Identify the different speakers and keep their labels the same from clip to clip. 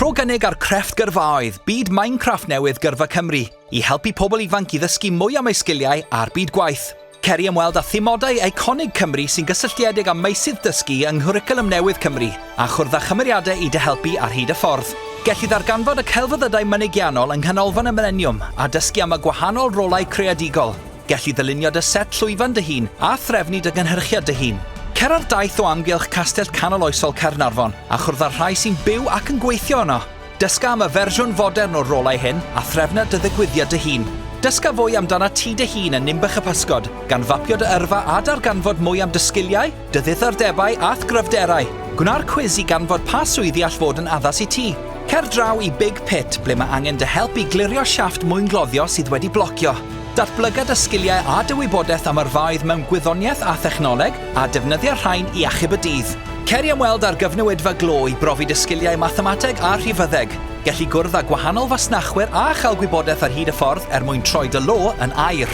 Speaker 1: Rho gynnig ar crefft gyrfaoedd, byd Minecraft newydd gyrfa Cymru, i helpu pobl ifanc i ddysgu mwy am eu sgiliau a'r byd gwaith. Ceri ymweld â themodau eiconig Cymru sy'n gysylltiedig â meysydd dysgu yng nghwricwlwm newydd Cymru, a chwrdd â chymeriadau i dyhelpu ar hyd y ffordd. Gellir ddarganfod y celfyddydau mynegiannol yng nghanolfan y mileniwm a dysgu am y gwahanol rolau creadigol. Gellir ddylunio dy set llwyfan dy hun a threfnu dy gynhyrchiad dy hun. Cer ar daith o amgylch Castell Canol Oesol Caernarfon a chwrdd â'r rhai sy'n byw ac yn gweithio yno. Dysga am y fersiwn fodern o'r rolau hyn a threfna dy ddigwyddiad dy hun. Dysga fwy amdana ti dy hun yn Ninbych y Pysgod, gan fapio dy yrfa a darganfod mwy am dy sgiliau, dy ddiddordebau a'r gryfderau. Gwna'r cwis i ganfod pa swyddi all fod yn addas i ti. Cer draw i Big Pit, ble mae angen dy help i glirio siafft mwyngloddio sydd wedi blocio. Datblyga dy sgiliau a dy wybodaeth am yrfaoedd mewn gwyddoniaeth a thechnoleg a defnyddio'r rhain i achub y dydd. Cer i ymweld â'r gyfnewidfa glo i brofi dy sgiliau mathemateg a rhifyddeg. Gellu gwrdd â gwahanol fasnachwyr a chael gwybodaeth ar hyd y ffordd mwyn troi dy lo yn air.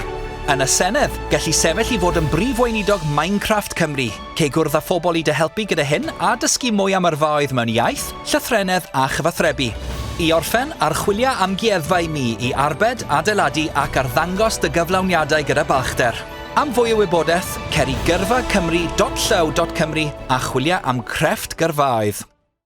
Speaker 1: Yn y Senedd, gellu sefyll i fod yn brif weinidog Minecraft Cymru, cei gwrdd â phobl i dyhelpu gyda hyn a dysgu mwy am yrfaoedd mewn iaith, llythrennedd a chyfathrebu. I orffen, archwilio amgueddfa i mi i arbed, adeiladu ac arddangos dy gyflawniadau gyda balchder. Am fwy o wybodaeth, cer i gyrfacymru.llaw.cymru a chwilio am crefft gyrfaoedd.